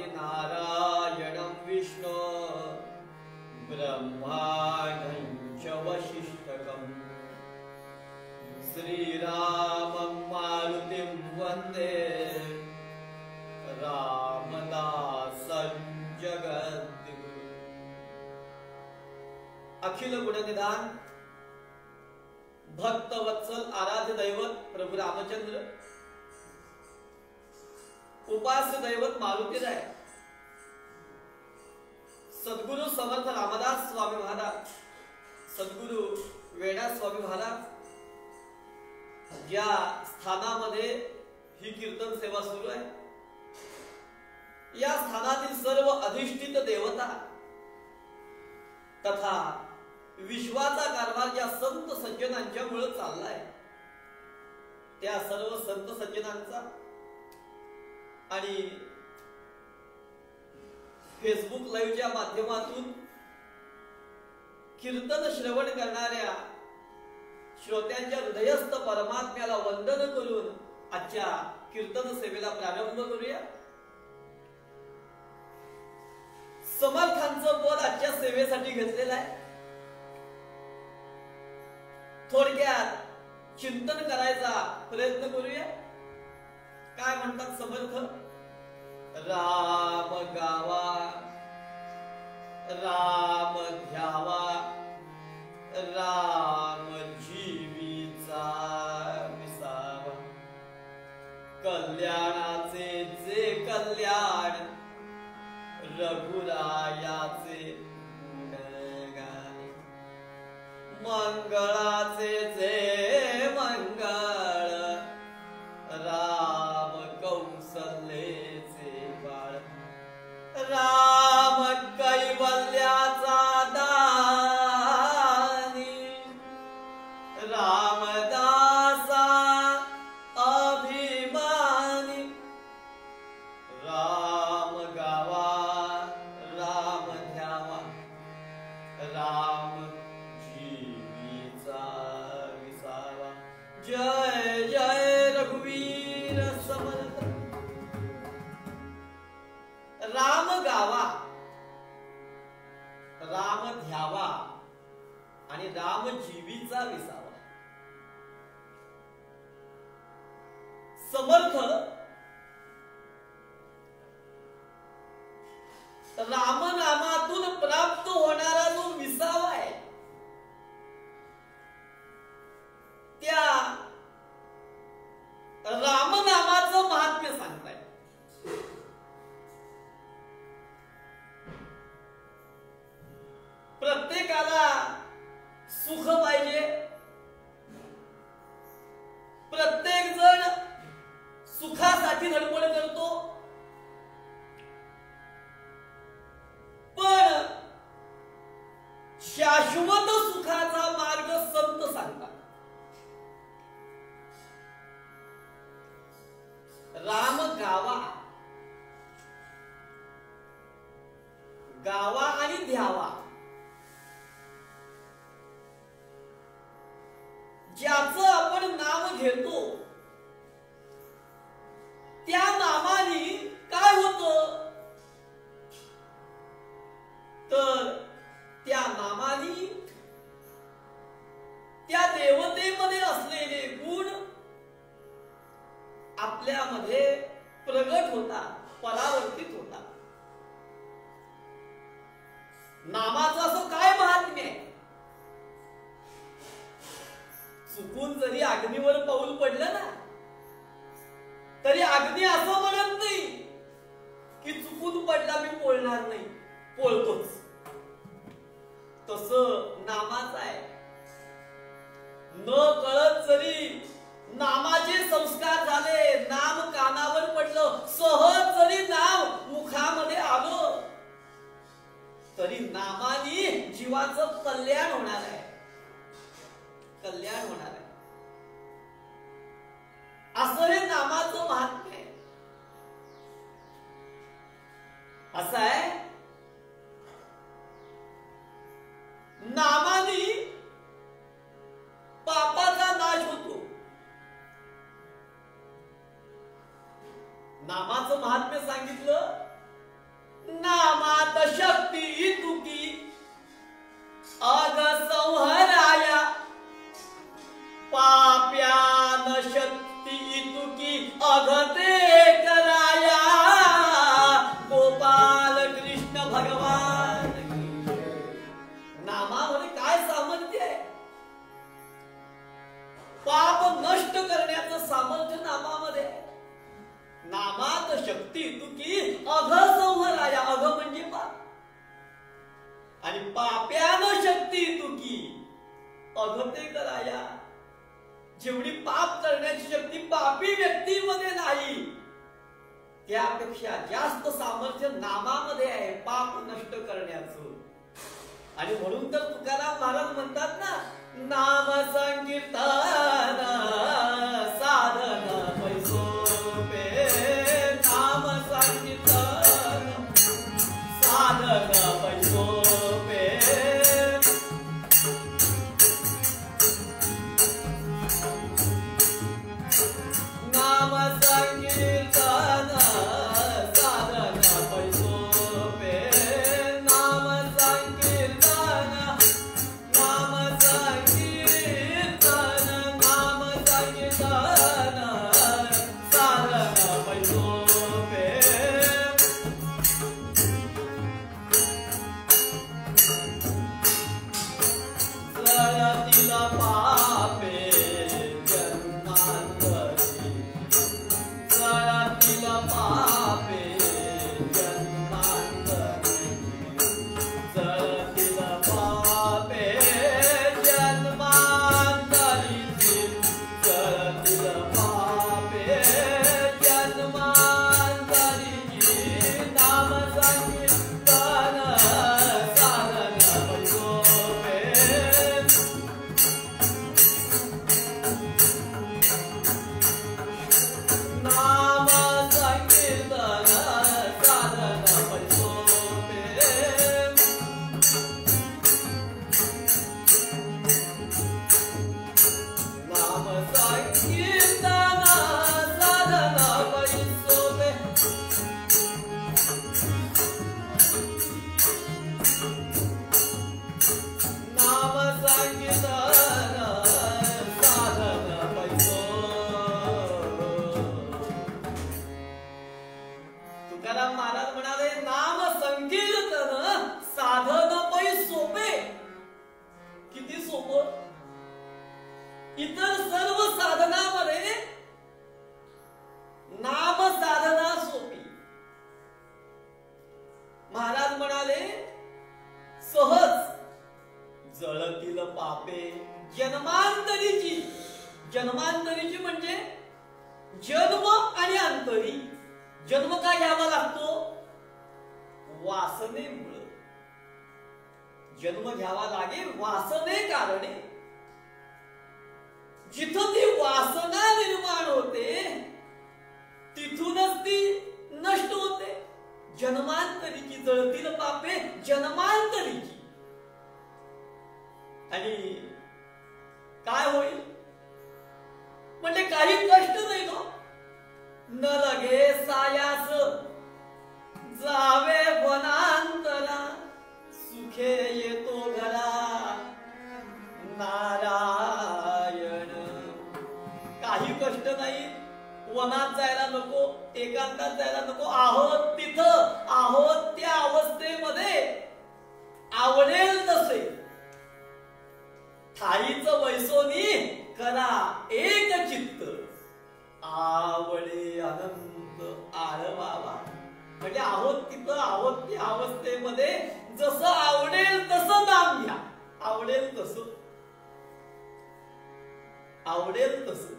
आदिनारायणं विष्णु ब्रह्माणं च वसिष्ठकम् श्रीरामं मारुतिं वन्दे रामदासं जगद्गुरुं। अखिल गुणनिधान भक्तवत्सल आराध्य दैवत प्रभू रामचंद्र, उपास्य दैवत मारुतीराय, सद्गुरु समर्थ रामदास स्वामी महाराज, सद्गुरु वेणा स्वामी महाराज ज्या स्थानामध्ये ही कीर्तन सेवा सुरू आहे, या स्थानातील सर्व अधिष्ठित देवता तथा विश्वाचा कारभार ज्या संत सज्जनांच्या मुळे चाललाय, त्या सर्व संत सज्जनांचा आणि फेसबुक लाईव्हच्या माध्यमातून कीर्तन श्रवण करणाऱ्या श्रोत्यांच्या हृदयस्थ परमात्म्याला वंदन करून आजच्या कीर्तन सेवेला प्रारंभ करूया। समर्थांचं पद आजच्या सेवेसाठी घेतलेलं आहे। थोडक्यात चिंतन करायचा प्रयत्न करूया। काय म्हणतात समर्थ? राम गावा, राम ध्यावा, राम जीवीचा विसावा, कल्याणाचे जे कल्याण रघुरायाचे गुणगान, मंगळाचे जे मंगळ राम कौसल्येचे बाळ, राम कैवल्याचा दानी, रामदासा अभिमानी, राम गावा, राम ध्यावा, राम जीवीचा विसावा। जय जय रघुवीर समर्थ। राम गावा, राम ध्यावा आणि राम जीवीचा विसावा। समर्थ रामनामातून प्राप्त होणारा जो विसावा आहे, त्या रामनामाचं महात्म्य सांगताय। प्रत्येकाला सुख पाहिजे, प्रत्येक जण सुखासाठी धडपड करतो, पण शाश्वत सुखाचा मार्ग संत सांगतात। राम गावा, गावा आणि ध्यावा, ज्याचं आपण नाव घेतो त्या नामाने काय होतं, तर त्या नामाने त्या देवतेमध्ये असलेले गुण आपल्यामध्ये प्रगट होतात, परावर्तित होतात। नामाचं असं काय महात्म्य आहे? चुकून जरी अग्नीवर पाऊल पडलं ना, तरी अग्नी असं म्हणत नाही की चुकून पडला मी पोळणार नाही, पोळतोच। तसं नामाचं आहे। न कळत जरी नामाचे संस्कार झाले, नाम कानावर पडलं, सहज जरी नाव मुखामध्ये आलं, तरी नामाने जीवाचं कल्याण होणार आहे, कल्याण होणार आहे। असं हे नामाचं महात्म्य आहे। असं आहे, नामाने पापाचा नाश होतो। नामाचं महात्म्य सांगितलं नामात शक्ती तुकी अग संहराया पाप्यान शक्ती तुकी अगते कराया गोपाल कृष्ण भगवान. नामामध्ये काय सामर्थ्य आहे? पाप नष्ट करण्याचं सामर्थ्य नामामध्ये. नामात शक्ती तुकी अघ संहराया. अघ म्हणजे पाप आणि पाप्यानं शक्ती तुकी अघते कराया. जेवढी पाप करण्याची शक्ती पापी व्यक्तीमध्ये नाही त्यापेक्षा जास्त सामर्थ्य नामामध्ये आहे पाप नष्ट करण्याचं. आणि म्हणून तर तुकाराम महाराज म्हणतात ना, नाम संकीर्तन साधन पैसोपे. नाम संकीर्तन साधन पैसोपे. नाम संकीर्तन साधन पैसोपे. नाम संकीर्तन नाम संकीर्तन नाम संकीर्तन साधन पैसोपे. जळतील पापे जन्मांतरी. जळतील पापे जन्मांतरी. जळतील पापे जन्मांतरी. जळतील पापे जन्मांतरी. नाम संकीर्तन साधन पैसोपे. नाम संकीर्तन साधन पैसोपे. नाम संकीर्तन साधन पैसोपे. नाम संकीर्तन साधन पैसोपे. तुकाराम महाराज म्हणाले, नाम संकीर्तन साधन पैसोपे. किती सोपं. इतर सर्व साधनामध्ये नाम साधना सोपी. महाराज म्हणाले सहज. जळतील पापे जन्मांतरीची. जन्मांतरीची म्हणजे जन्म आणि अंतरी. जन्म का घ्यावा लागतो? वासनेमुळे जन्म घ्यावा लागेल. वासने कारणे. जिथं ती वासना निर्माण होते तिथूनच ती नष्ट होते. जन्मांतरीची. जळतील पापे जन्मांतरीची. आणि काय होईल म्हणजे काही कष्ट नाही तो. न लगे सायास जावे वनांतरा. सुखे येतो घरा नारायण. काही कष्ट नाही. वनात जायला नको. एकांतात जायला नको. आहोत तिथं आहोत त्या अवस्थेमध्ये आवडेल तसे ठाईच वैसोनी करा एक चित्त. आवडे अनंत आळवावा. म्हणजे आहोत तिथं आहोत त्या अवस्थेमध्ये जसं आवडेल तसं नाम घ्या. आवडेल तसं. आवडेल तसं.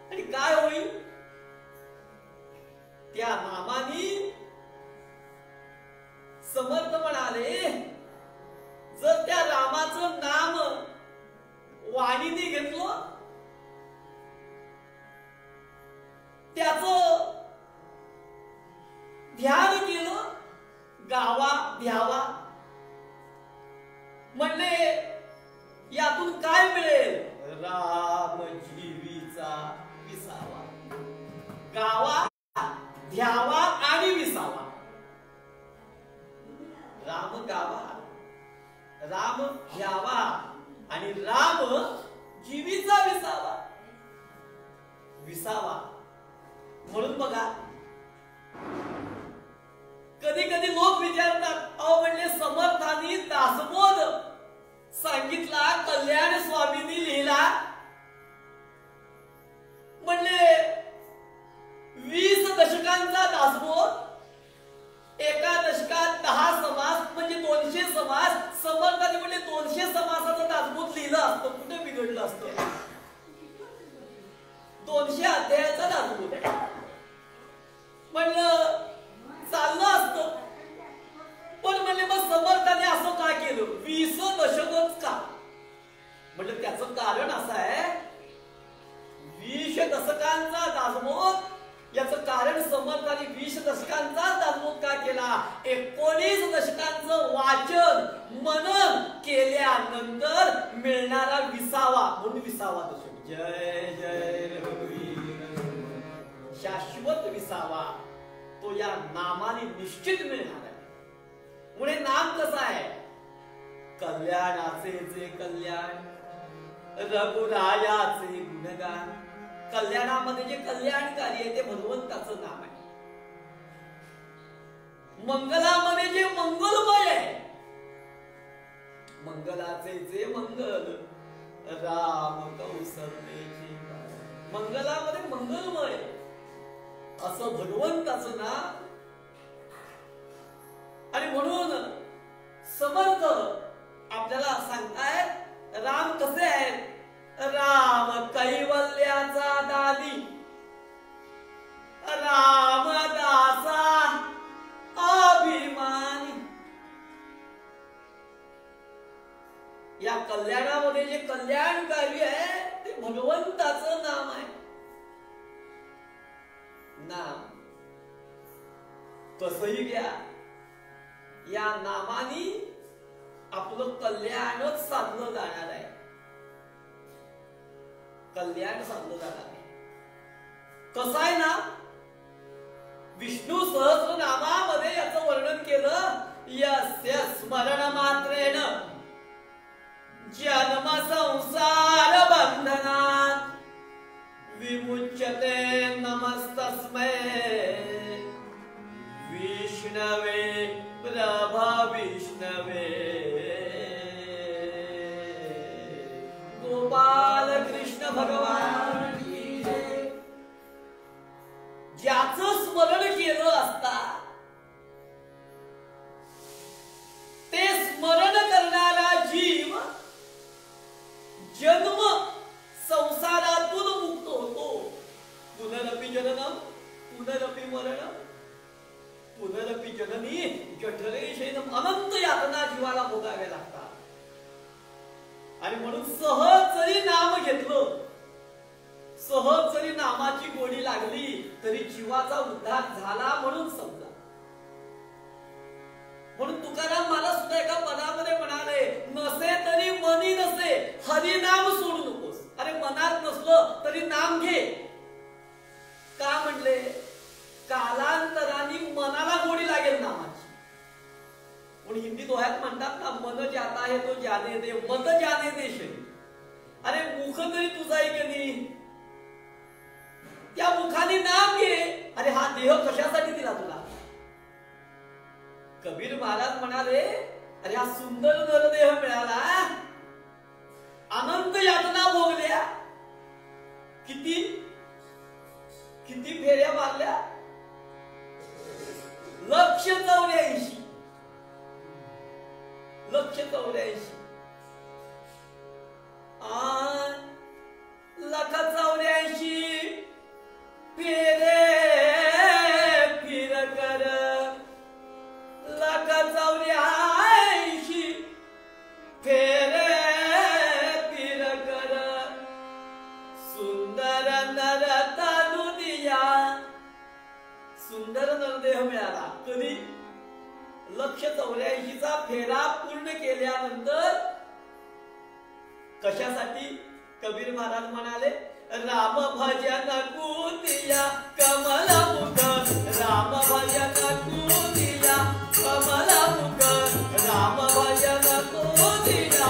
आणि काय होईल? त्या नामानी समर्थ म्हणाले, जर त्या रामाचं नाम वाणीने घेतलं, त्याचं ध्यान केलं, गावा ध्यावा म्हणले, यातून काय मिळेल? राम जीवीचा विसावा. गावा ध्यावा विसावा. म्हणून बघा कधी कधी लोक विचारतात, अहो म्हणले समर्थांनी दासबोध सांगितला, कल्याण स्वामींनी लिहिला, म्हणले 20 दशकांचा दासबोध, एका दशकात 10 समास म्हणजे 200 समास. समर्थांनी म्हणले 200 समासाचा दासबोध लिहिलं असतं, कुठे बिघडलं असतं? 200 अध्यायाचा दासबोध म्हणलं चाललं असतं. पण म्हणले मग समर्थाने असं का केलं? 20 दशकच का? म्हणलं त्याचं कारण असं आहे, 20 दशकांचा दासबोध, याचं कारण समर्थाने 20 दशकांचा दासबोध का केला? 19 दशकांचं वाचन मनन केल्यानंतर मिळणारा विसावा, म्हणून विसावा दशक. जय जय रघुवीर, शाश्वत विसावा तो या नामाने निश्चित मिळणार आहे. पुढे नाम कसं आहे? कल्याणाचे जे कल्याण, रघुरायाचे गुणगान. कल्याणामध्ये जे कल्याणकारी आहे ते भगवंताचं नाम आहे. मंगलामध्ये जे मंगलमय आहे, मंगलाचे जे मंगल, राम कौसल्याचे. मंगलामध्ये मंगलमय असं भगवंताचं नाम. आणि म्हणून समर्थ आपल्याला सांगतायत राम कसे आहेत? राम कैवल्याचा दादी, रामदासा अभिमानी. या कल्याणामध्ये जे कल्याणकारी आहे ते भगवंताचं नाम आहे. नाम कसंही घ्या, या नामाने आपलं कल्याणच साधलं जाणार आहे. कल्याण साधलं जाणार आहे. कसं आहे ना, विष्णू सहस्रनामामध्ये याचं वर्णन केलं. यस्य स्मरण मात्रेण जन्म संसार बंधनात् विमुच्यते. नमस्तस्मै विष्णवे प्रभा विष्णवे. गोपाल कृष्ण भगवान की जय. ज्याचं स्मरण केलं असता ते स्मरण करणारा जीव जन्म संसारातून मुक्त होतो. पुनरपि जननम पुनरपि मरणम पुनरपि जननी जठरे शयनम. अनंत यातना जीवाला भोगाव्या लागतात. आणि म्हणून सहज जरी नाम घेतलं, सहज जरी नामाची गोडी लागली तरी जीवाचा उद्धार झाला म्हणून समजा. म्हणून तुकाराम मला सुद्धा एका पदामध्ये म्हणाले, नसे तरी मनी नसे हरिनाम सोडू नकोस. अरे मनात नसलं तरी नाम घे. का म्हणले? कालांतराने मनाला गोडी लागेल नामाची. पण हिंदी दोह्यात म्हणतात ना, मन जाता है तो जाने दे, मत जाने दे शरीर. अरे मुख तरी तुझा आहे की नाही? त्या मुखाने नाम घे. अरे हा देह कशासाठी दिला तुला? कबीर महाराज म्हणाले, अरे हा सुंदर नरदेह मिळाला, अनंत यातना भोगल्या, किती किती फेऱ्या मारल्या, 184 184 184 फेरे फिर कर. 184 फेरे फिर कर. सुंदर नर तनु दिया. सुंदर नरदेह मिळाला कधी? 184चा फेरा पूर्ण केल्यानंतर. कशासाठी? कबीर महाराज म्हणाले, राम भजन कुतिया कमल मुख. राम भजन कुतिया कमल मुख. राम भजन कुतिया.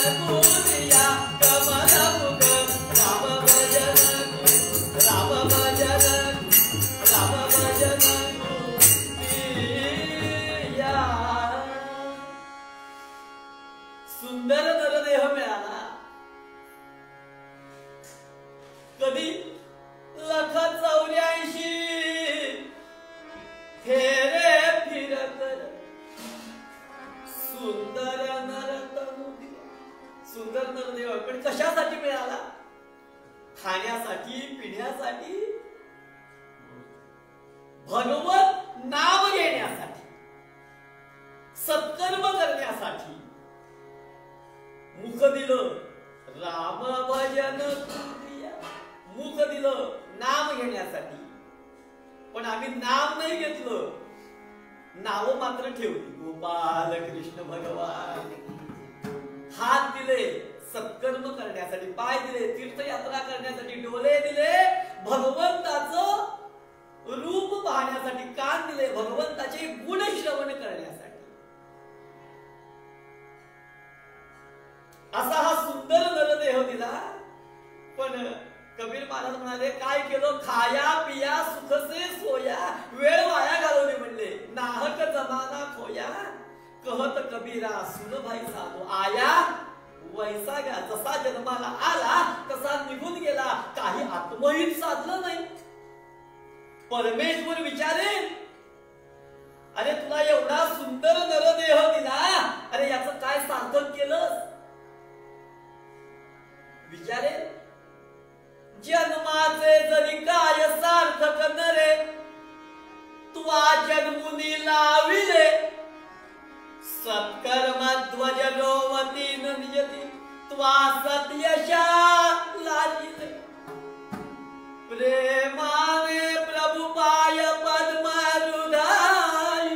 गुरिया कमल मुख राम भजन राम भजन राम भजन गुरिया. सुंदर नरदेह मिळाला. कधी 184 फेरे फिरकर सुंदर नरतनु दिला. सुंदर नरदेव पण कशासाठी मिळाला? खाण्यासाठी, पिण्यासाठी, भगवत नाम घेण्यासाठी, सत्कर्म करण्यासाठी. मुख दिलं राम भजन तुझिया, मुख दिलं नाम घेण्यासाठी. पण आम्ही नाम नाही घेतलं, नाव मात्र ठेवली. गोपाल कृष्ण भगवान. हात दिले सत्कर्म करण्यासाठी, पाय दिले तीर्थयात्रा करण्यासाठी, डोळे दिले भगवंताचं रूप पाहण्यासाठी, कान दिले भगवंताचे गुण श्रवण करण्यासाठी. असा हा सुंदर नरदेह दिला. पण कबीर महाराज म्हणाले काय केलं? खाया पिया सुखसे सोया, वेळ वाया घालवली म्हणले. नाहक जमाना खोया, कहत कबीरा सुन भाई साधू आया वैसा घ्या. जसा जन्माला आला तसा निघून गेला, काही आत्महित साधलं नाही. परमेश्वर विचारेल अरे तुला एवढा सुंदर नरदेह दिला, अरे याचं काय सार्थक केलं? विचारेल जन्माचे जरी काय सार्थक नरे, तुवा जन्मुनी लाविले सत्कर्म ध्वज रोवती नियती, तुवा सत्यशा लाजिले. प्रेमाने प्रभु पाय पद्म हृदय,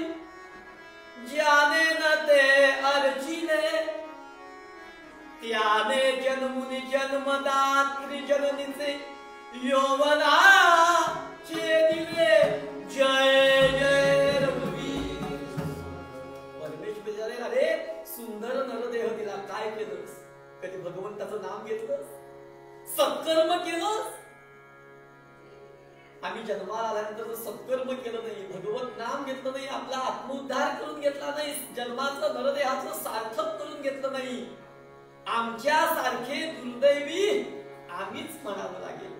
ज्याने न ते अर्जिले, त्याने जन्मुनी जन्मदात्री जननीचे यौवना दिले. जय जय रघुवीर. परमेश्वर अरे सुंदर नरदेह दिला, काय केलंस? कधी भगवंताचं नाम घेतलंस? सत्कर्म केलंस? आम्ही जन्माला आल्यानंतर सत्कर्म केलं नाही, भगवत नाम घेतलं नाही, आपला आत्मोद्धार करून घेतला नाही, जन्माचं नरदेहाचं सार्थक करून घेतलं नाही. आमच्या सारखे दुर्दैवी आम्हीच म्हणावं लागेल.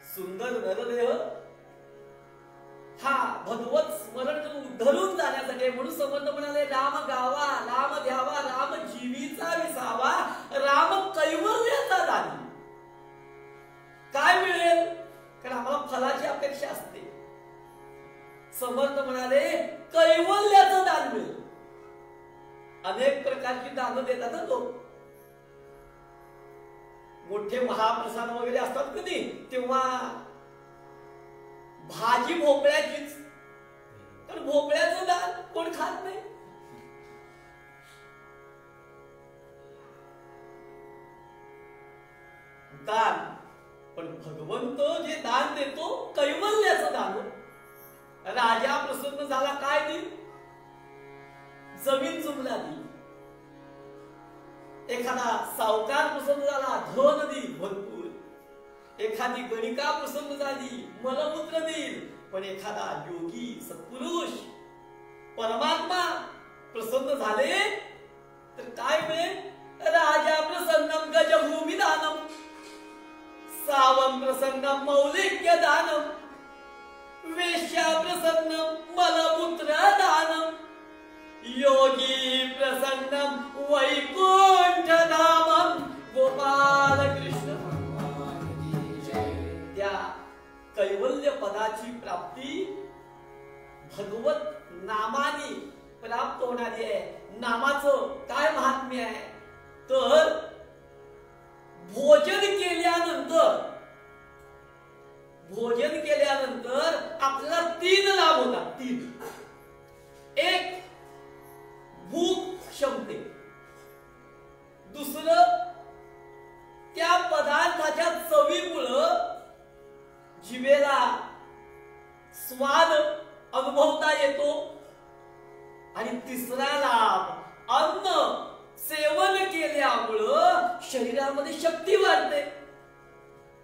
सुंदर नरदेह हा भगवत स्मरण धरून जाण्यासाठी. म्हणून समर्थ म्हणाले राम गावा, राम द्यावा, राम जीवीचा विसावा, राम कैवल्याचा दानी. काय मिळेल? कारण आम्हाला फलाची अपेक्षा असते. समर्थ म्हणाले कैवल्याचं दान मिळेल. अनेक प्रकारची दानं देतात ना लोक. मोठे महाप्रसाद वगैरे असतात कधी, तेव्हा भाजी भोपळ्याचीच. कारण भोपळ्याचं दान कोण खात नाही. दान पण भगवंत जे दान देतो कैवल्याचं दान. राजा प्रसन्न झाला काय देईल? जमीन जुमला देईल. एखादा सावकार प्रसन्न झाला धन देईल भरपूर. एखादी गणिका प्रसन्न झाली मलमूत्र देईल. पण एखादा योगी सत्पुरुष परमात्मा प्रसन्न झाले तर काय मिळेल? राजा प्रसन्नम गजभूमी दानम, सावम प्रसन्नम मौलिक्य दानम, वेश्या प्रसन्नम मलमूत्र दानम, योगी प्रसन्नम वैकुंठ धामम. गोपाल कृष्ण त्या कैवल्य पदाची प्राप्ती भगवत नामाने प्राप्त होणारी आहे. नामाचं काय महात्म्य आहे तर भोजन केल्यानंतर आपल्याला 3 लाभ होतात. 3. एक भूक क्षमते. दुसरं त्या पदार्थाच्या चवीमुळं जिभेला स्वाद अनुभवता येतो. आणि तिसरा लाभ, अन्न सेवन केल्यामुळं शरीरामध्ये शक्ती वाढते,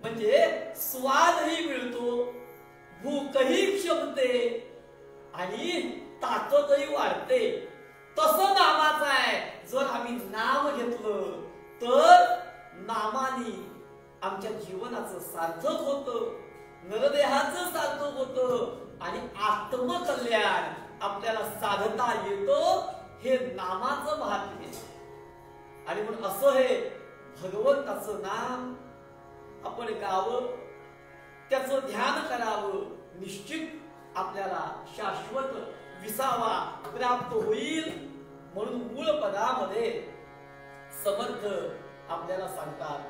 म्हणजे स्वादही मिळतो, भूकही क्षमते आणि ताकदही वाढते. तसं नामाचं आहे. जर आम्ही नाम घेतलं तर नामाने आमच्या जीवनाचं सार्थक होतं, नरदेहाचं सार्थक होतं आणि आत्मकल्याण आपल्याला साधता येतं. हे नामाचं महात्म्य. आणि म्हणून असं हे भगवंताचं नाम आपण गावं, त्याचं ध्यान करावं. निश्चित आपल्याला शाश्वत विसावा प्राप्त होईल. म्हणून मूळ पदामध्ये समर्थ आपल्याला सांगतात,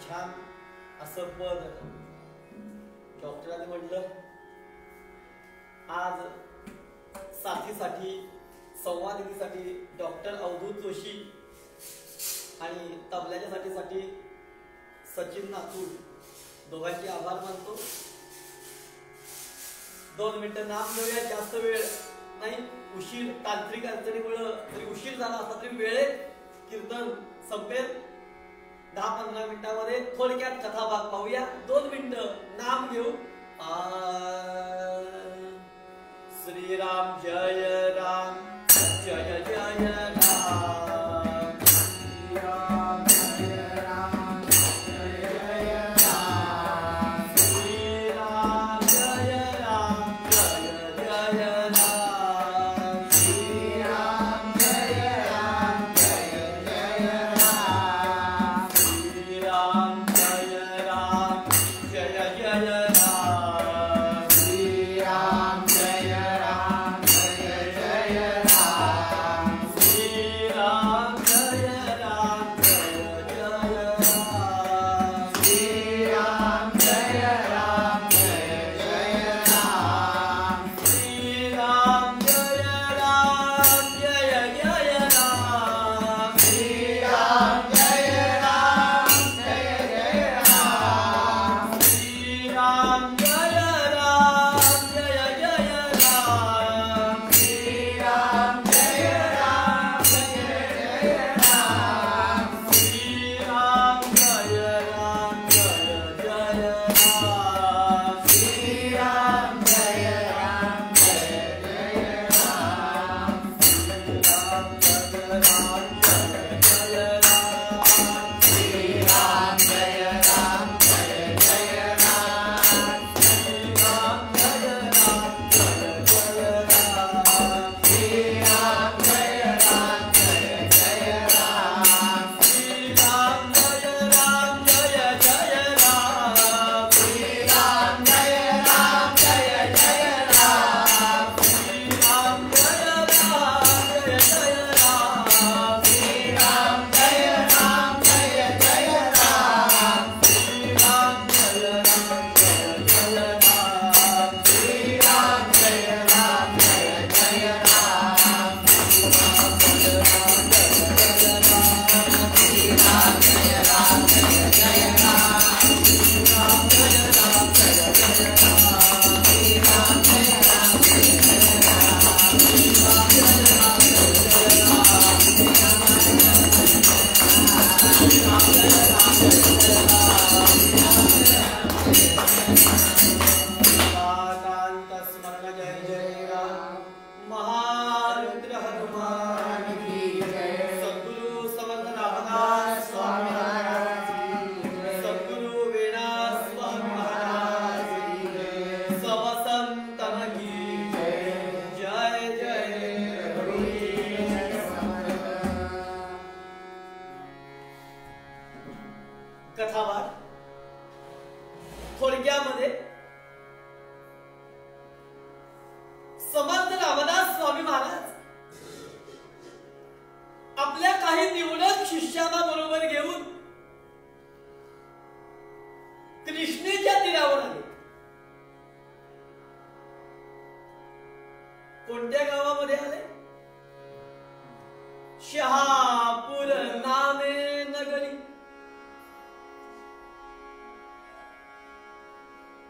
छान असं पद डॉक्टरांनी म्हटलं, आज साथीसाठी संवादिनीसाठी डॉक्टर अवधूत जोशी आणि तबल्याच्या साथीसाठी सचिन नातूर दोघांचे आभार मानतो. 2 मिनिटं नाम घेऊया, जास्त वेळ नाही. उशीर तांत्रिक अडचणीमुळे जरी उशीर झाला असला तरी वेळेत कीर्तन संपेल. 10-15 मिनिटांमध्ये थोडक्यात कथाभाग पाहूया. 2 मिनिटं नाम घेऊ. श्रीराम जय राम जय जय राम. Jai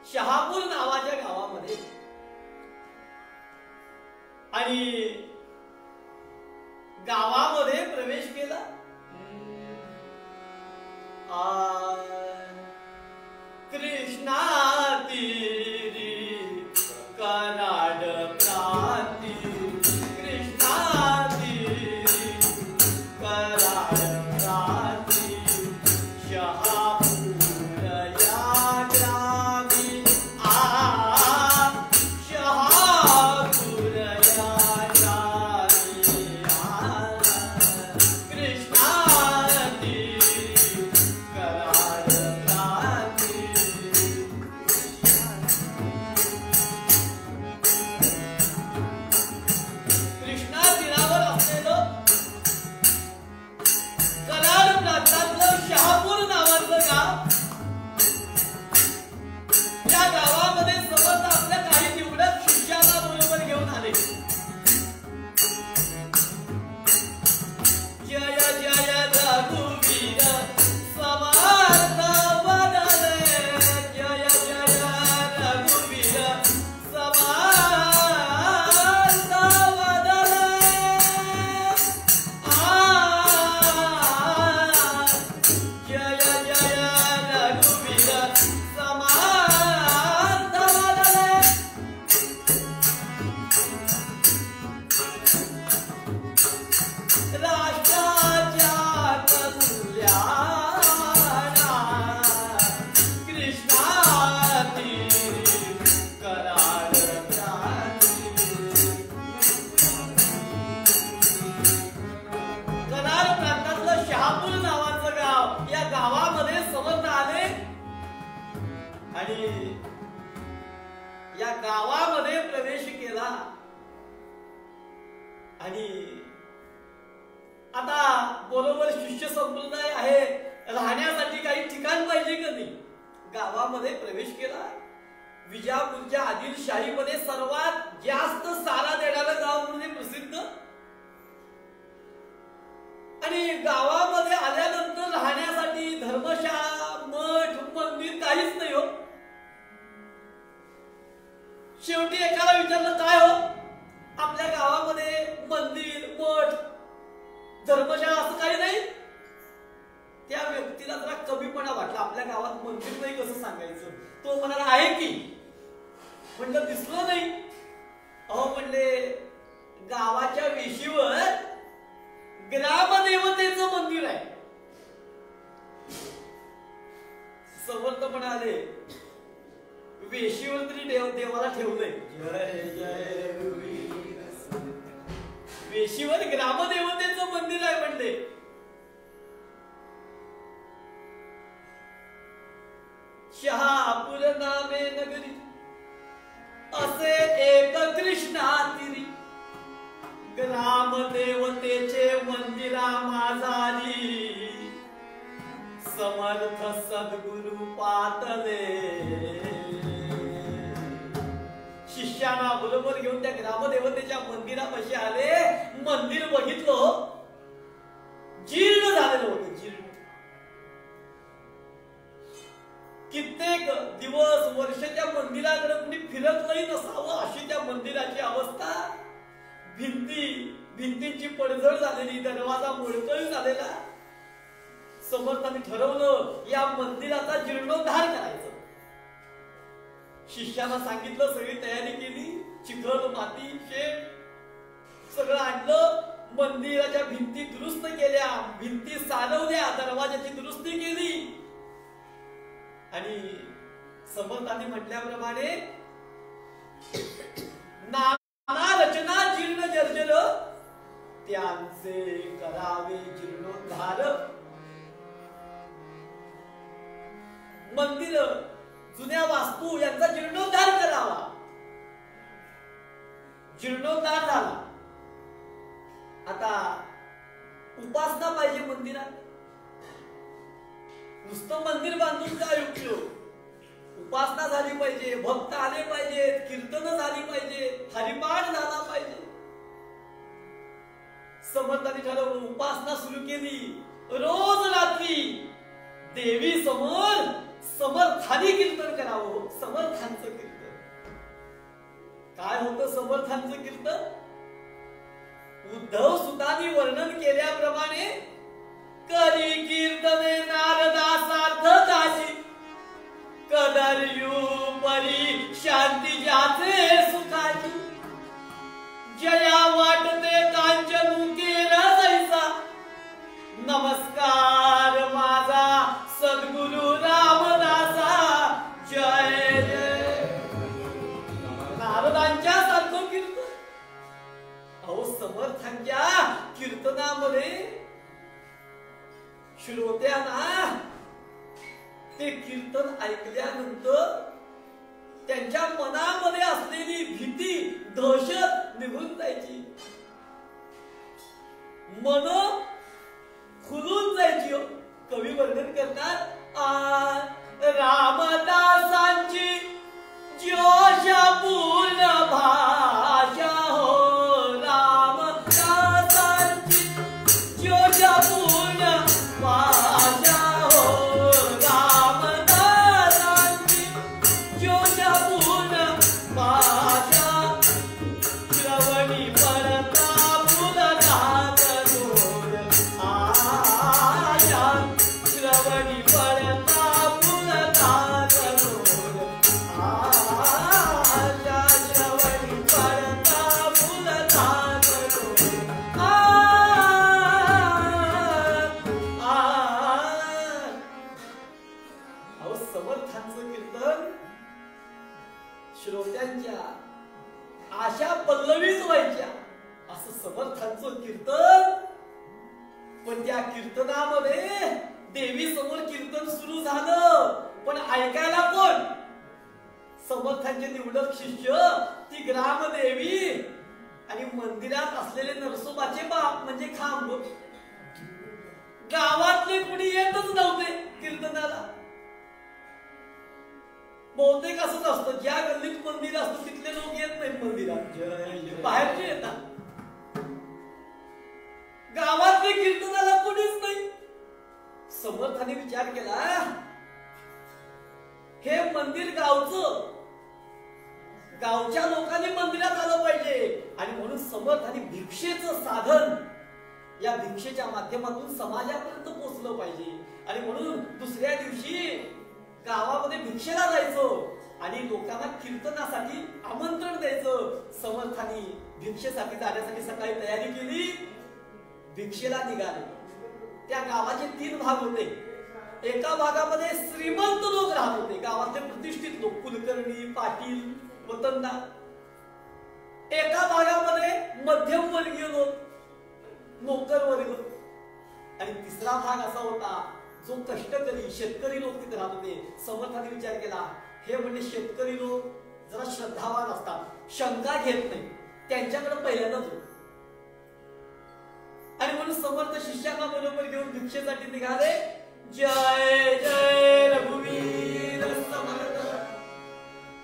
शहापूर नावाच्या गावामध्ये आणि गावामध्ये प्रवेश केला. कृष्णा तीरी कराड प्रांती, कृष्णा तीरी कराड प्रांती, शहापूर या ग्रामी शहापूर या ग्रामी कृष्णा तीरी कराड प्रांती. कृष्णा तीरावर असलेलं कराड प्रांतातलं शहापूर नावाचं गाव, त्या गावामध्ये समर्थ आपल्या काही निवडक शिष्यांना बरोबर घेऊन आले. जय जय रघुवीर समर्थ वदने, जय जय रघुवीर समर्थ वदने. जय जय रघुवीर समर्थ वदने. राष्ट्राच्या कल्याणा कृष्णा तीरी कराड प्रांती. कराड प्रांतातलं शहापूर नावाचं गाव, या गावामध्ये समर्थ आले आणि या गावामध्ये प्रवेश केला. आणि आता बरोबर शिष्य संप्रदाय आहे, राहण्यासाठी काही ठिकाण पाहिजे का नाही. गावामध्ये प्रवेश केला. विजापूरच्या आदिलशाहीमध्ये सर्वात जास्त सारा देणारं गाव म्हणजे प्रसिद्ध. आणि गावामध्ये आल्यानंतर राहण्यासाठी धर्मशाळा, मठ, मंदिर काहीच नाही हो. शेवटी एकाला विचारलं, काय हो आपल्या गावामध्ये मंदिर, मठ, धर्मशाळा असं काही नाही. त्या व्यक्तीला जरा कमीपणा वाटला. आपल्या गावात मंदिर नाही कसं सांगायचं. तो म्हणाला, आहे की. म्हणलं दिसलं नाही. अहो म्हणले, गावाच्या वेशीवर ग्रामदेवतेचं मंदिर आहे. समर्थ म्हणाले, वेशीवर तरी देवाला ठेवलंय. जय जय रघुवीर. वेशीवर ग्रामदेवतेचं मंदिर आहे म्हणले. शहापूर नामे नगरी असे एक कृष्णा तीरी, ग्रामदेवतेचे मंदिरा माझारी, समर्थ सद्गुरु पातले. शिष्याना बरोबर घेऊन त्या ग्रामदेवतेच्या मंदिरापाशी आले. मंदिर बघितलं, जीर्ण झालेलं होतं. जीर्ण. कित्येक दिवस, वर्ष त्या मंदिराकडे कुणी फिरकलंही नसावं अशी त्या मंदिराची अवस्था. भिंतींची पडझड झालेली, दरवाजा मोडकळी झालेला. समर्थांनी ठरवलं या मंदिराचा जीर्णोद्धार करायचा. शिष्याला सांगितलं, सगळी तयारी केली, चिखल माती शेत सगळं आणलं, मंदिराच्या भिंती दुरुस्त केल्या, भिंती सारवल्या, दरवाजाची दुरुस्ती केली. आणि समर्थांनी म्हटल्याप्रमाणे नाना रचना जीर्ण जर्जर त्यांचे करावे जीर्णोद्धार. मंदिर जुन्या वास्तू यांचा जीर्णोद्धार करावा. जीर्णोद्धार झाला. आता उपासना पाहिजे मंदिरात. नुसतं मंदिर बांधून काय उपयोग? उपासना झाली पाहिजे, भक्त आले पाहिजेत, कीर्तन झाली पाहिजे, हरिपाठ झाला पाहिजे. समर्थांनी ठरवलं, उपासना सुरू केली. रोज रात्री देवी समोर समर्थानी कीर्तन करावं. समर्थांचं कीर्तन काय होतं? समर्थांचं कीर्तन उद्धव सुतांनी वर्णन केल्याप्रमाणे करी कीर्तने नारदासार्थ दासी कदर्यू परी शांती जाते सुखाची जया वाटते कांचनुकेर जैसा नमस्कार माझा सद्गुरु रामदासा जय जय. नारदांच्या सारखं कीर्तन. अहो समर्थांच्या कीर्तनामध्ये श्रोत्यांना ते कीर्तन ऐकल्यानंतर त्यांच्या मनामध्ये असलेली भीती दहशत निघून जायची. मन खुलून जायची. कवी वर्णन करतात, रामदासांची जोशपूर्ण भाषा हो. रामदासांची जोशपूर्ण भाषा हो. रामदासांची जोशपूर्ण भाषा श्रवणी पडता फुलदात गोड आया. श्रवणी पडता फुलदात गोड आया. श्रवणी पडता फुलदात गोड अहो समर्थांचं कीर्तन श्रोत्यांच्या आशा पल्लवीच व्हायच्या. असं समर्थांचं कीर्तन. पण त्या कीर्तनामध्ये देवी समोर कीर्तन सुरू झालं, पण ऐकायला कोण? समर्थांचे निवडक शिष्य, ती ग्रामदेवी आणि मंदिरात असलेले नरसोबाचे बाप म्हणजे खांब. गावातले कुणी येतच नव्हते कीर्तनाला. बहुतेक असंच असतं, ज्या गल्लीत मंदिर असतं तिथले लोक येत नाहीत मंदिरात, बाहेरचे येतात. गावातले कीर्तनाला कुणीच नाही. समर्थाने विचार केला, हे मंदिर गावचं, गावच्या लोकांनी मंदिरात आलं पाहिजे. आणि म्हणून समर्थाने भिक्षेचं साधन या भिक्षेच्या माध्यमातून समाजापर्यंत पोहोचलं पाहिजे. आणि म्हणून दुसऱ्या दिवशी गावामध्ये भिक्षेला जायचं आणि लोकांना कीर्तनासाठी आमंत्रण द्यायचं. समर्थाने भिक्षेसाठी जाण्यासाठी सकाळी तयारी केली. भिक्षेला निघाले. त्या गावाचे 3 भाग होते. एका भागामध्ये श्रीमंत लोक राहत होते, गावातले प्रतिष्ठित लोक, कुलकर्णी, पाटील, वतनदार. एका भागामध्ये मध्यमवर्गीय लोक, नोकर वर्ग. आणि तिसरा भाग असा होता जो कष्टकरी, शेतकरी लोक तिथे राहत होते. समर्थाने विचार केला, हे म्हणजे शेतकरी लोक जरा श्रद्धावान असतात, शंका घेत नाही, त्यांच्याकडे पहिल्यांदाच होत. आणि म्हणून समर्थ शिष्यांना बरोबर घेऊन भिक्षेसाठी निघाले. जय जय रघुवीर समर्थ.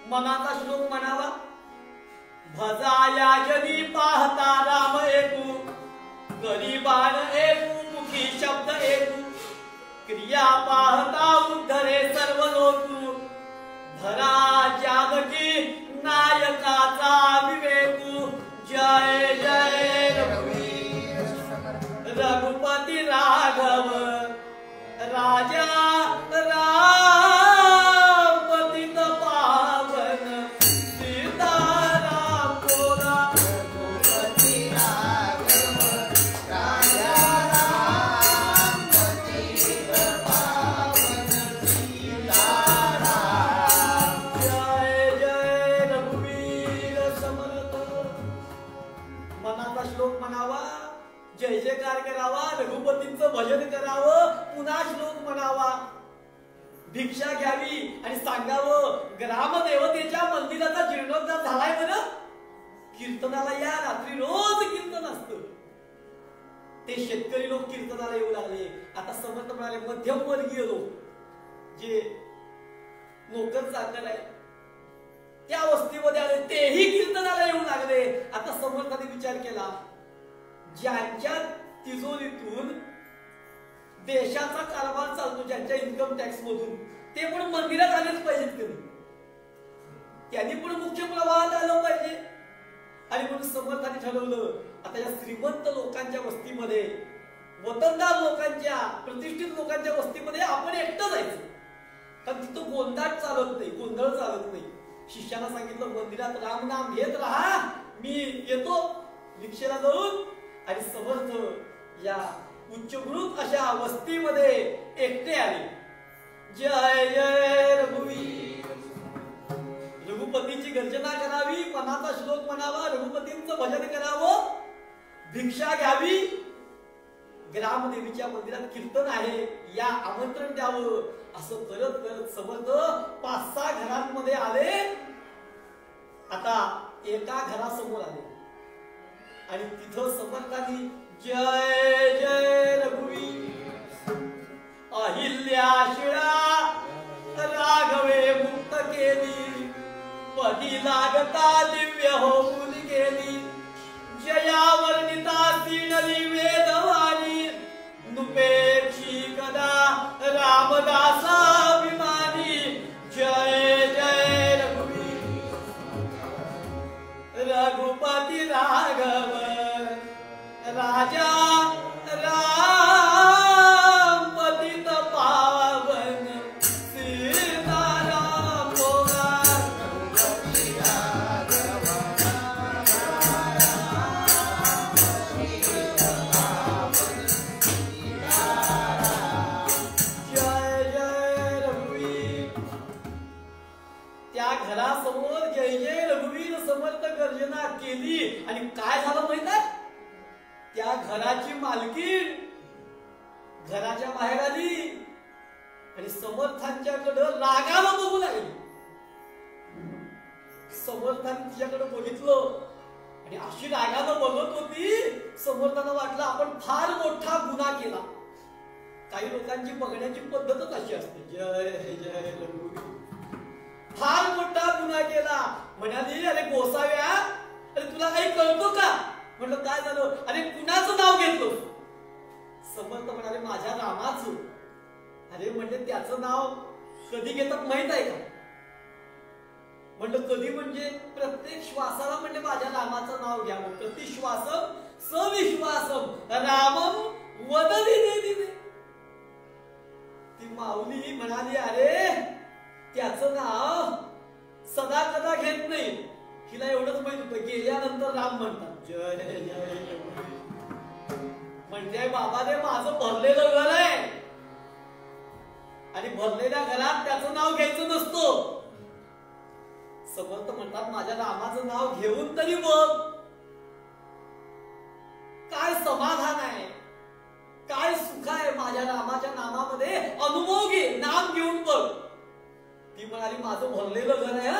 मनाचा श्लोक म्हणावा, भजाया जनी पाहता राम एकू, गरीबान एकू, मुखी शब्द एकू, क्रिया पाहता उद्धरे सर्व लोकू, धरा जानकी नायकाचा विवेकू. जय जय रघुवीर रघुपती राघव राजा राम पतित पावन सीताराम बोला रघुपति राघव राजा राम पतित पावन सीताराम। जय जय रघुवीर समर्थ. मनाचा श्लोक म्हणावा, जय जयकार करावा, रघुपतींचं भजन करावं, पुन्हा श्लोक म्हणावा, भिक्षा घ्यावी आणि सांगावं ग्रामदेवतेच्या मंदिराचा जीर्णोद्धार झालाय बरं. कीर्तनाला या, रात्री रोज कीर्तन असतं. ते शेतकरी लोक कीर्तनाला येऊ लागले. आता समर्थ म्हणाले मध्यमवर्गीय लोक जे नोकर चाकर आहे त्या वस्तीमध्ये आले, तेही कीर्तनाला येऊ लागले. आता समर्थाने विचार केला, ज्यांच्या तिजोरीतून देशाचा कारभार चालतो, ज्यांच्या इन्कम टॅक्स मधून, ते पण मंदिरात आलेच पाहिजेत कधी, त्यांनी पण मुख्य प्रवाहात आलं पाहिजे. आणि म्हणून समर्थाने ठरवलं, आता या श्रीमंत लोकांच्या वस्तीमध्ये, वतनदार लोकांच्या, प्रतिष्ठित लोकांच्या वस्तीमध्ये आपण एकटं जायचं, कारण तिथं गोंधळ चालत नाही, गोंधळ चालत नाही. शिष्याला सांगितलं मंदिरात राम नाम घेत राहा, मी येतो रिक्षेला जाऊन. आणि समर्थ या उच्चभ्रूत अशा वस्तीमध्ये एकटे आले. जय जय रघुवीर. रघुपतीची गर्जना करावी, मनाचा श्लोक म्हणावा, रघुपतींचं भजन करावं, भिक्षा घ्यावी, ग्रामदेवीच्या मंदिरात कीर्तन आहे या आमंत्रण द्यावं. असं करत करत समर्थ 5-6 घरांमध्ये आले. आता एका घरासमोर आले आणि तिथं समर्थांनी जय जय रघुवीर. अहिल्या शिळा राघवे मुक्त केली, पदी लागता दिव्य होऊन गेली. जया वर्णिता सिणली वेदवाणी, नुपेक्षी कदा रामदासाभिमानी. जय जय रघुवीर. रघुपती राघव राजा राम पतित पावन सीताराम बोला रघुपति राघव राजा राम पतित पावन सीताराम। जय जय रघुवीर. त्या घरासमोर जय जय रघुवीर समर्थ गर्जना केली आणि काय झालं माहित आहे, त्या घराची मालकीण घराच्या बाहेर आली आणि समर्थांच्याकडे रागाला बघू लागली. समर्थांनी तिच्याकडे बघितलं आणि अशी रागानं बघत होती, समर्थांना वाटलं आपण फार मोठा गुन्हा केला. काही लोकांची बघण्याची पद्धतच अशी असते, जय जय रघुवीर, फार मोठा गुन्हा केला. म्हणाली अरे गोसाव्या, अरे तुला काही कळतो का? म्हणलं काय झालं? अरे कुणाचं नाव घेतलं? समर्थ म्हणाले माझ्या रामाचं. अरे म्हणजे त्याचं नाव कधी घेतात माहित आहे का? म्हणलं कधी म्हणजे प्रत्येक श्वासाला म्हणजे माझ्या रामाचं नाव घ्यावं. प्रतिश्वासम सविश्वासम रामम वदनी दिने. ती माऊली म्हणाली अरे त्याचं नाव सदा कदा घेत नाही, हिला एवढंच माहित होतं गेल्यानंतर राम म्हणतात. जय जय म्हणजे बाबा रे माझं भरलेलं घर आहे आणि भरलेल्या घरात त्याचं नाव घ्यायचं नसतं. समर्थ म्हणतात माझ्या रामाचं नाव घेऊन तरी बघ, काय समाधान आहे, काय सुख आहे माझ्या रामाच्या नामामध्ये, अनुभव घे, नाम घेऊन बघ. ती म्हणाली माझं भरलेलं घर आहे,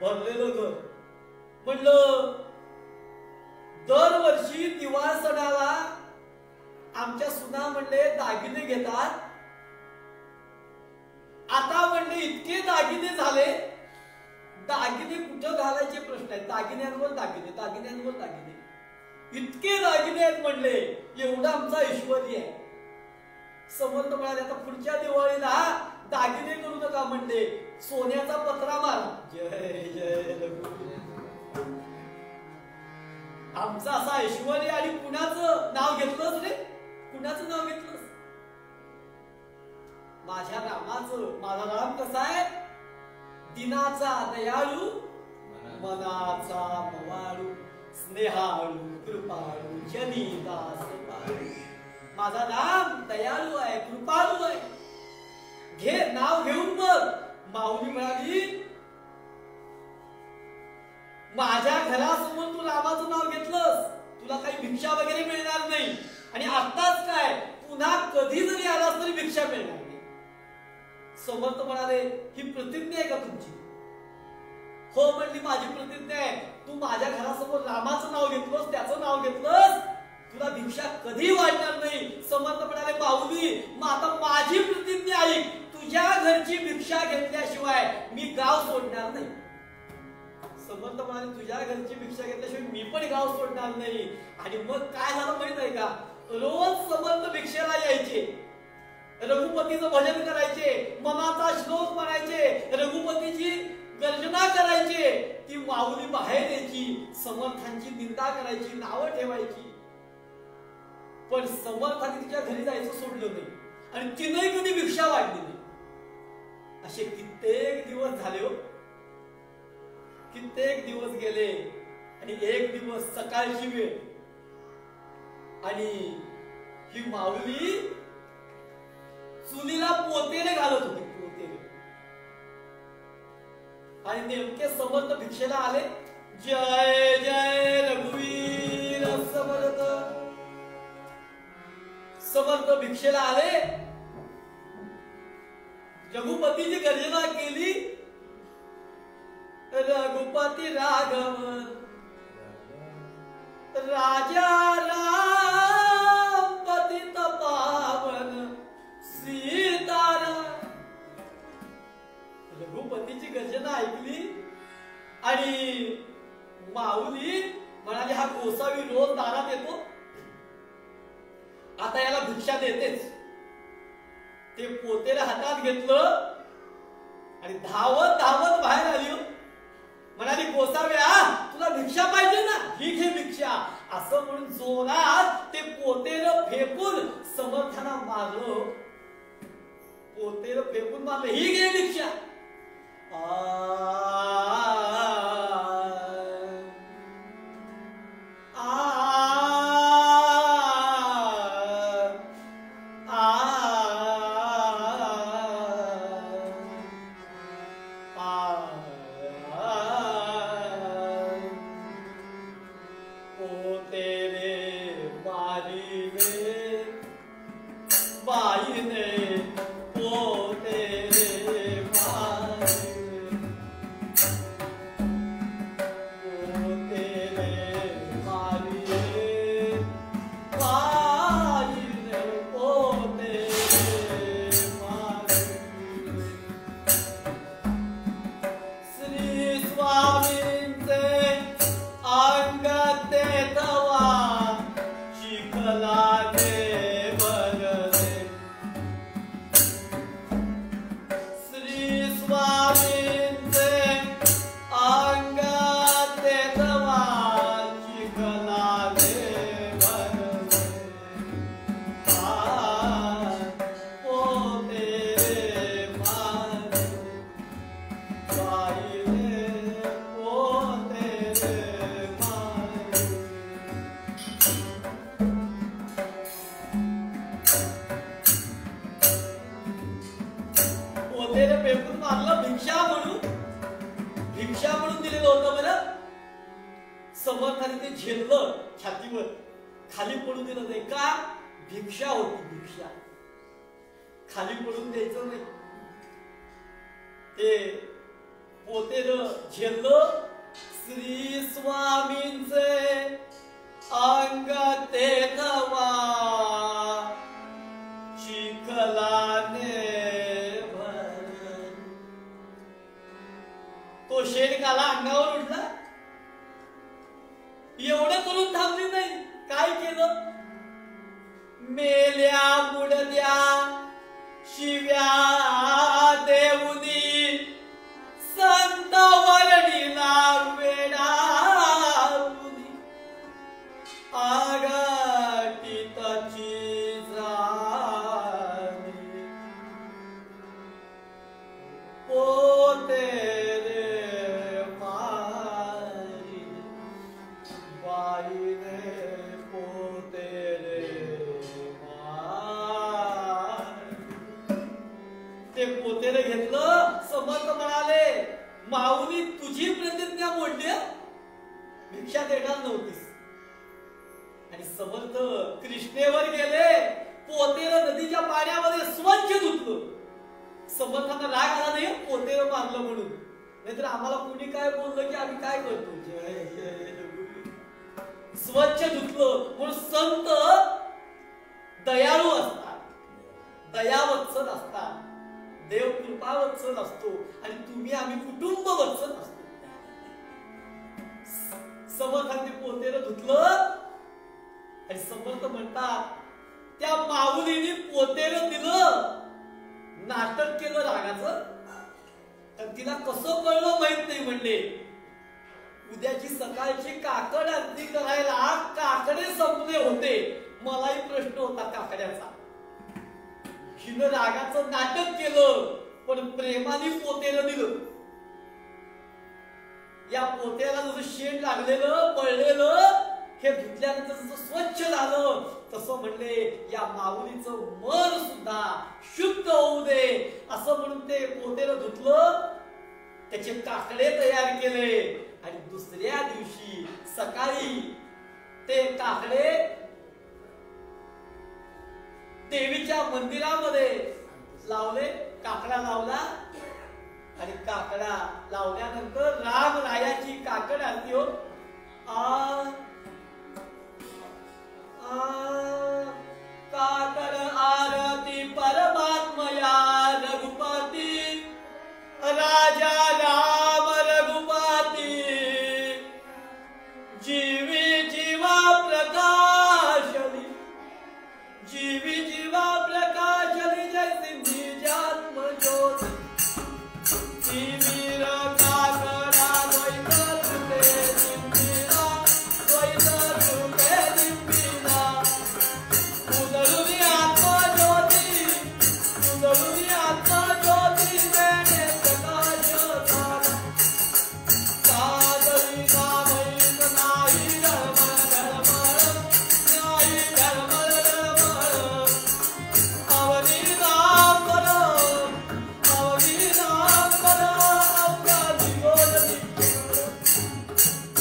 भरलेलं घर. म्हणलं दरवर्षी दिवाळ सणाला आमच्या सुना म्हणले दागिने घेतात. आता म्हणले इतके दागिने झाले, दागिने कुठं घालायचे प्रश्न आहेत. दागिन्यांवर दागिने, दागिन्यांवर दागिने, इतके दागिने आहेत म्हणले, एवढा आमचा ऐश्वर्य आहे. समर्थ म्हणाले आता पुढच्या दिवाळीला दागिने करू नका म्हणले, सोन्याचा पत्रा मारा. जय जय रघुवीर. आमचं असं ऐश्वर्य आणि कुणाचं नाव घेतलंच रे, कुणाचं नाव घेतलंस? माझ्या रामाचं, माझा राम कसा आहे? दिनाचा दयाळू, मनाचा मवाळू, स्नेहाळू, कृपाळू, जनी दास पाळू. माझा राम दयाळू आहे, कृपाळू आहे. घे नाव घेऊन बघ. माऊली म्हणाली, माझ्या घरासमोर तू रामाचं नाव घेतलंस, तुला काही भिक्षा वगैरे मिळणार नाही. आणि आत्ताच काय, पुन्हा कधी जरी आलास तरी भिक्षा मिळणार नाही. समर्थ म्हणाले, ही प्रतिज्ञा आहे का तुमची? हो म्हणली, माझी प्रतिज्ञा आहे. तू माझ्या घरासमोर रामाचं नाव घेतलंस, त्याचं नाव घेतलंस, तुला भिक्षा कधी वाटणार नाही. समर्थ म्हणाले, माऊली मग आता माझी प्रतिज्ञा ऐक, तुझ्या घरची भिक्षा घेतल्याशिवाय मी गाव सोडणार नाही. समर्थ म्हणाले, तुझ्या घरची भिक्षा घेतल्याशिवाय मी पण गाव सोडणार नाही. आणि मग काय झालं माहित आहे का? रोज समर्थ भिक्षेला यायचे, रघुपतीचं भजन करायचे, मनाचा श्लोक म्हणायचे, रघुपतीची गर्जना करायचे. ती माऊली बाहेर यायची, समर्थांची निंदा करायची, नावं ठेवायची. पण समर्थांनी तिच्या घरी जायचं सोडलं नाही आणि तिने कधी भिक्षा वाढली नाही. असे कित्येक दिवस झाले हो. कित्येक दिवस गेले आणि एक दिवस सकाळची वेळ आणि ही माऊली चुलीला पोतेने घालत होती, पोतेने. आणि नेमके समर्थ भिक्षेला आले. जय जय रघुवीर समर्थ. समर्थ भिक्षेला आले, रघुपतीची गर्जना केली. रघुपती राघव राजा राम पतित पावन सीताराम. रघुपतीची गर्जना ऐकली आणि माऊली म्हणाली, हा गोसावी रोज दारात येतो, आता याला भिक्षा देतेच. ते पोतेला हातात घेतलं आणि धावत धावत बाहेर आली. म्हणाली, गोसाव्या तुला भिक्षा पाहिजे ना, ही घे भिक्षा. असं म्हणून जोरात ते पोतेलं फेकून समर्थांना मारलं. पोतेलं फेकून मारलं, ही घे भिक्षा. समर्थाने ते झेललं छातीवर, खाली पडून दिलं नाही का? भिक्षा होती, भिक्षा खाली पडून द्यायचं नाही. ते पोतेनं झेललं. श्री स्वामींचे अंग तेथवा चिखलाने भर. तो शेणकाला अंगावर उठला. एवढं करून थांबली नाही, काय केलं? मेल्या मुडद्या शिव्या देऊनी संत वर्णीला वेडावुनी आगाटी तची जाणी ते पोतेलं घेतलं. समर्थ म्हणाले, माऊली तुझी प्रतिज्ञा मोडली, भिक्षा देणार नव्हतीस. आणि समर्थ कृष्णेवर गेले, पोतेलं नदीच्या पाण्यामध्ये स्वच्छ धुतलं. समर्थांना राग आला नाही पोतेलं मारलं म्हणून, नाहीतर आम्हाला कुणी काय बोललं की आम्ही काय करतो. स्वच्छ धुतलं म्हणून संत दयाळू असतात, दयावत्सल असतात, देव कृपावत्सल असतो. आणि तुम्ही आम्ही कुटुंब वत्सल असतो. समर्थांनी पोतेलं धुतलं आणि समर्थ म्हणतात, त्या माऊलीने पोतेलं दिलं, नाटक केलं रागाचं. तर तिला कसं कळलं माहित नाही. म्हणले उद्याची सकाळची काकड आरती करायला काकडे संपले होते. मलाही प्रश्न होता काकड्याचा. हिनं रागाचं नाटक केलं, पण प्रेमाने पोतेलं दिलं. या पोत्याला जसं शेण लागलेलं पळलेलं, हे धुतल्यानंतर जसं स्वच्छ झालं, तसं म्हणले या माऊलीचं मन सुद्धा शुद्ध होऊ दे, असं म्हणून ते पोतेलं धुतलं, त्याचे काकडे तयार केले. आणि दुसऱ्या दिवशी सकाळी ते काकडे देवीच्या मंदिरामध्ये लावले. काकडा लावला आणि काकडा लावल्यानंतर रामरायाची काकड आरती हो. काकड आरती परमात्मया रघुपती, राजा राम रघुपती, जीवी जीवा प्रकाशली, जीवी जीवा प्रकाशली, जैसे निजात्म ज्योति, वीर काकडा द्वैत रूपे दिंपिना, द्वैत रूपे दिंपिना, उदरुनी आत्मा ज्योति, उदरुनी आत्मा ज्योति, तेने प्रकाश झाला. सादरी नामैक नाही धर्मळ धर्मळ, नाही धर्मळ धर्मळ, अवनी नाम बरो, अवनी नाम बरो, अवघा दिगोजनी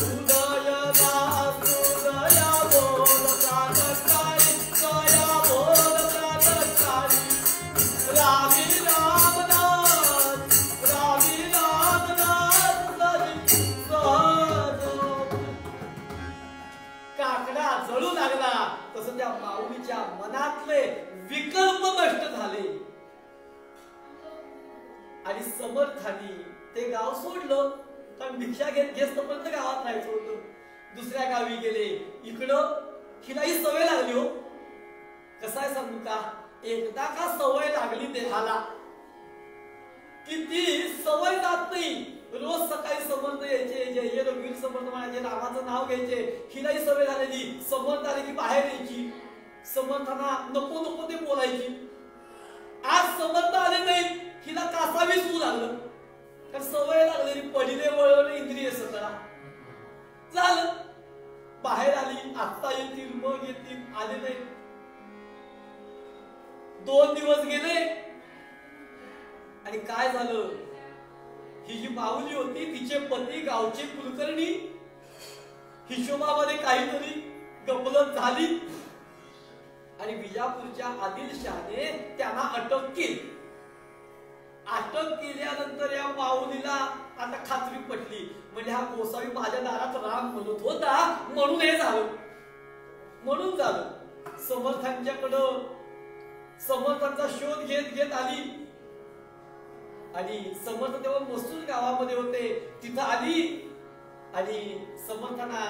उदय दास उदया बोल प्रातःकाळी, दया बोल प्रातःकाळी, रामी रामनाथ, रामी रामनाथ हरी सहज. काकडा जळू लागला तसं त्या माऊलीच्या मनातले विकल्प नष्ट झाले. आणि समर्थानी ते गाव सोडलं, कारण भिक्षा घेत घेत तोपर्यंत गावात राहायचं होतं. दुसऱ्या गावी गेले. इकडं हिलाही सवय लागली हो. कसं आहे सांगू का, एकदा का सवय लागली देहाला की ती सवय जात नाही. रोज सकाळी समर्थ यायचे, जय रघुवीर समर्थ म्हणायचे, रामाचं नाव घ्यायचे. हिलाही सवय झालेली. समर्थ आले की बाहेर यायची, समर्थांना नको नको ते बोलायची. आज समर्थ आले नाही, हिला कासावी सुरू लागलं, कारण सवय लागलेली. पडिले वळवले इंद्रिय सतरा झालं. बाहेर आली, आता येतील मग येतील, आले नाही. 2 दिवस गेले आणि काय झालं, ही जी माऊली होती तिचे पती गावचे कुलकर्णी हिशोबामध्ये काहीतरी गफलत झाली आणि विजापूरच्या आदिलशहाने त्यांना अटक केली. अटक केल्यानंतर या माऊलीला आता खात्री पटली, म्हणजे हा गोसावी माझ्या दारात राम म्हणत होता म्हणून हे झालं, म्हणून झालं. समर्थांच्याकडं समर्थांचा शोध घेत घेत आली आणि समर्थ तेव्हा मसूर गावामध्ये होते, तिथं आली आणि समर्थांना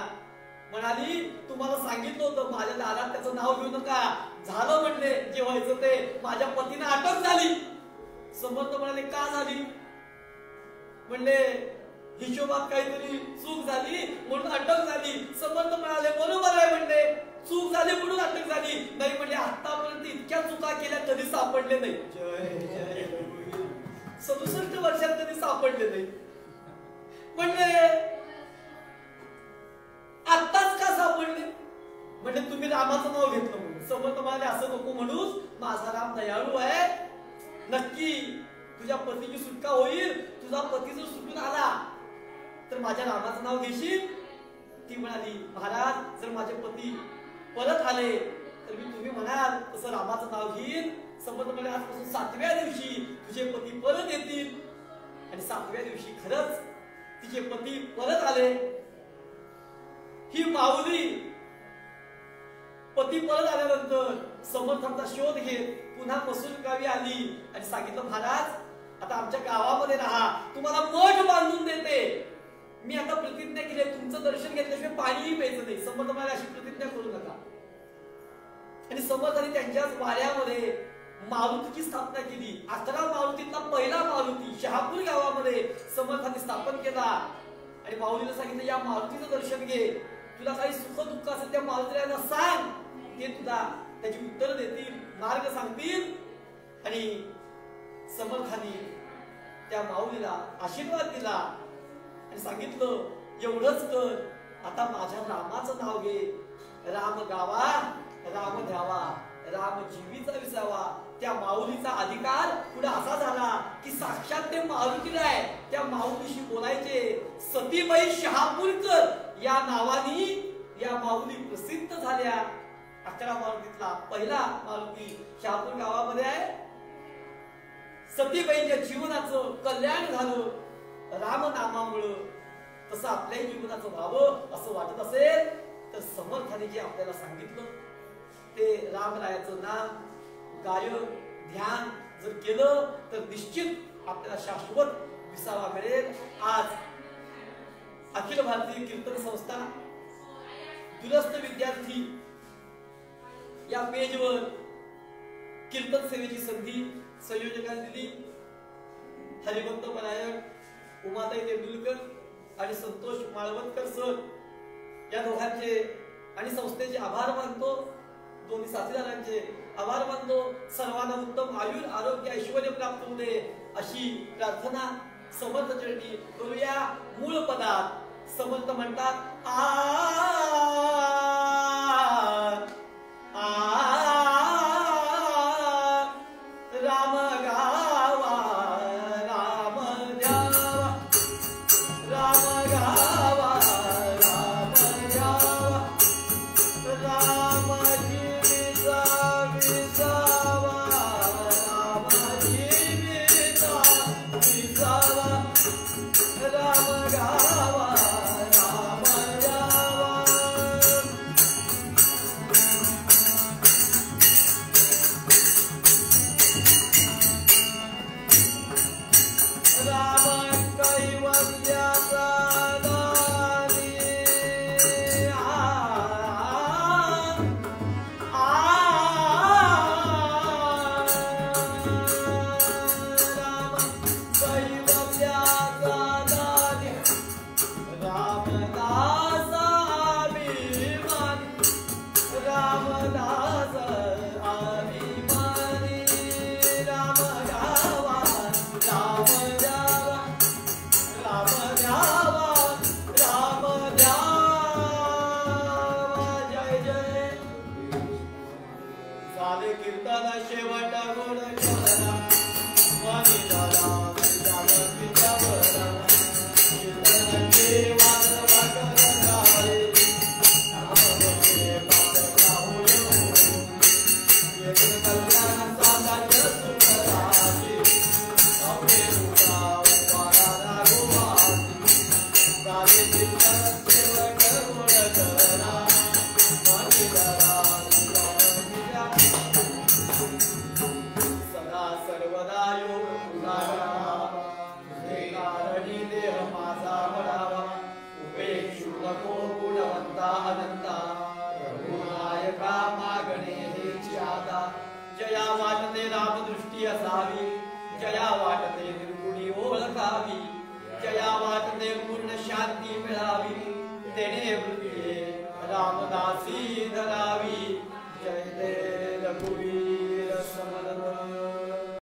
म्हणाली, तुम्हाला सांगितलं होतं माझ्या दारात त्याचं नाव घेऊ नका. झालं म्हणले जे व्हायचं ते, माझ्या पतीने अटक झाली. समर्थ म्हणाले का झाली, म्हणले हिशोबात काहीतरी चूक झाली म्हणून अटक झाली. समर्थ म्हणाले बरोबर आहे, म्हणले चूक झाली म्हणून अटक झाली नाही, म्हणजे आतापर्यंत इतक्या चुका केल्या कधी सापडले नाही. 67 वर्षात कधी सापडले नाही. म्हणले आत्ताच का सापडले, म्हणजे तुम्ही रामाचं नाव घेतलं म्हणून. समर्थ म्हणाले असं नको म्हणूस, माझा राम दयाळू आहे, नक्की तुझ्या पतीची सुटका होईल. तुझा पती जर सुटून आला तर माझ्या रामाचं नाव घेशील? ती म्हणाली, महाराज जर माझे पती परत आले तर मी तुम्ही म्हणाल तसं रामाचं नाव घेईन. समर्थ म्हणाले, आजपासून 7व्या दिवशी तुझे पती परत येतील. आणि 7व्या दिवशी खरंच तिचे पती परत आले. ही माऊली पती परत आल्यानंतर समर्थांचा शोध घेत पुन्हा मसूर गावी आली आणि सांगितलं, महाराज आता आमच्या गावामध्ये राहा, तुम्हाला मठ बांधून देते. मी आता प्रतिज्ञा केली, तुमचं दर्शन घेतल्याशिवाय पाणीही प्यायचं नाही. समर्थ म्हणाले, अशी प्रतिज्ञा करू नका. आणि समर्थांनी त्यांच्याच वाड्यामध्ये मारुतीची स्थापना केली. 11 मारुतीतला पहिला मारुती शहापूर गावामध्ये समर्थांनी स्थापन केला. आणि माऊलीला सांगितलं, या मारुतीचं दर्शन घे, तुला काही सुख दुःख असेल त्या मारुतीला सांग, ते तुला त्याची उत्तर देतील, मार्ग सांगतील. आणि समर्थांनी त्या माऊलीला आशीर्वाद दिला आणि सांगितलं, एवढंच कर, आता माझ्या रामाचं नाव घे. राम गावा, राम द्यावा, राम जीवीचा विसावा. त्या माऊलीचा अधिकार पुढे असा झाला की साक्षात ते मारुतीला आहे, त्या माऊलीशी बोलायचे. सतीबाई शहापूरकर या नावानी या माऊली प्रसिद्ध झाल्या. 11 मारुतीतला पहिला मारुती शहापूर गावामध्ये आहे. सतीबाईंच्या जीवनाचं कल्याण झालं रामनामामुळं. तसं आपल्याही जीवनाचं व्हावं असं वाटत असेल तर समर्थाने जे आपल्याला सांगितलं ते रामरायाचं नाम गायन ध्यान जर केलं तर निश्चित आपल्याला शाश्वत विसावा मिळेल. आज अखिल भारतीय कीर्तन संस्था दुरस्त विद्यार्थी या पेजवर कीर्तन सेवेची संधी संयोजकांनी दिली. हरिभक्त परायण उमाताई तेंडुलकर आणि संतोष माळवणकर सर या दोघांचे आणि संस्थेचे आभार मानतो. दोन्ही साथीदारांचे आभार मानतो. सर्वांना उत्तम आयुर आरोग्य ऐश्वर्य प्राप्त होऊ दे अशी प्रार्थना समर्थ चरणी करूया. मूळ पदात समर्थ म्हणतात, राम गावा राम द्यावा, राम गावा राम द्यावा, राम जीविता विसावा, राम जीविता विसावा, राम गावा राम द्यावा. राम कैवल्याचा दारी, राम कैवल्याचा दारी, रामदास अभिमानी, रामदास अभिमानी, राम गावा राम द्यावा, राम द्यावा राम द्यावा. जय जय. झाले कीर्तन शेवट गुण करा, वाणी झाला विद्या बरा, कीर्तनाचे वाजवा करणारे, नामवंते पादका होय, येथे कल्याण साधाय सुखराजी, आपले उभा उभारा राघोबाजी. झाले कीर्तन शेवट गुण करा, वाणी झाला विद्या सदा सर्वदा योग तुझा, तुझे कारणी देह माझा बळावा, उपेक्षू नको गुणवंता अनंता, रघुनायका मागणे हेची आता. जया वाटते रामदृष्टी असावी, जया वाटते निर्गुणी ओळखावी, जया वाटते पूर्ण शांती मिळावी, तेने वृत्ती रामदासी धरा.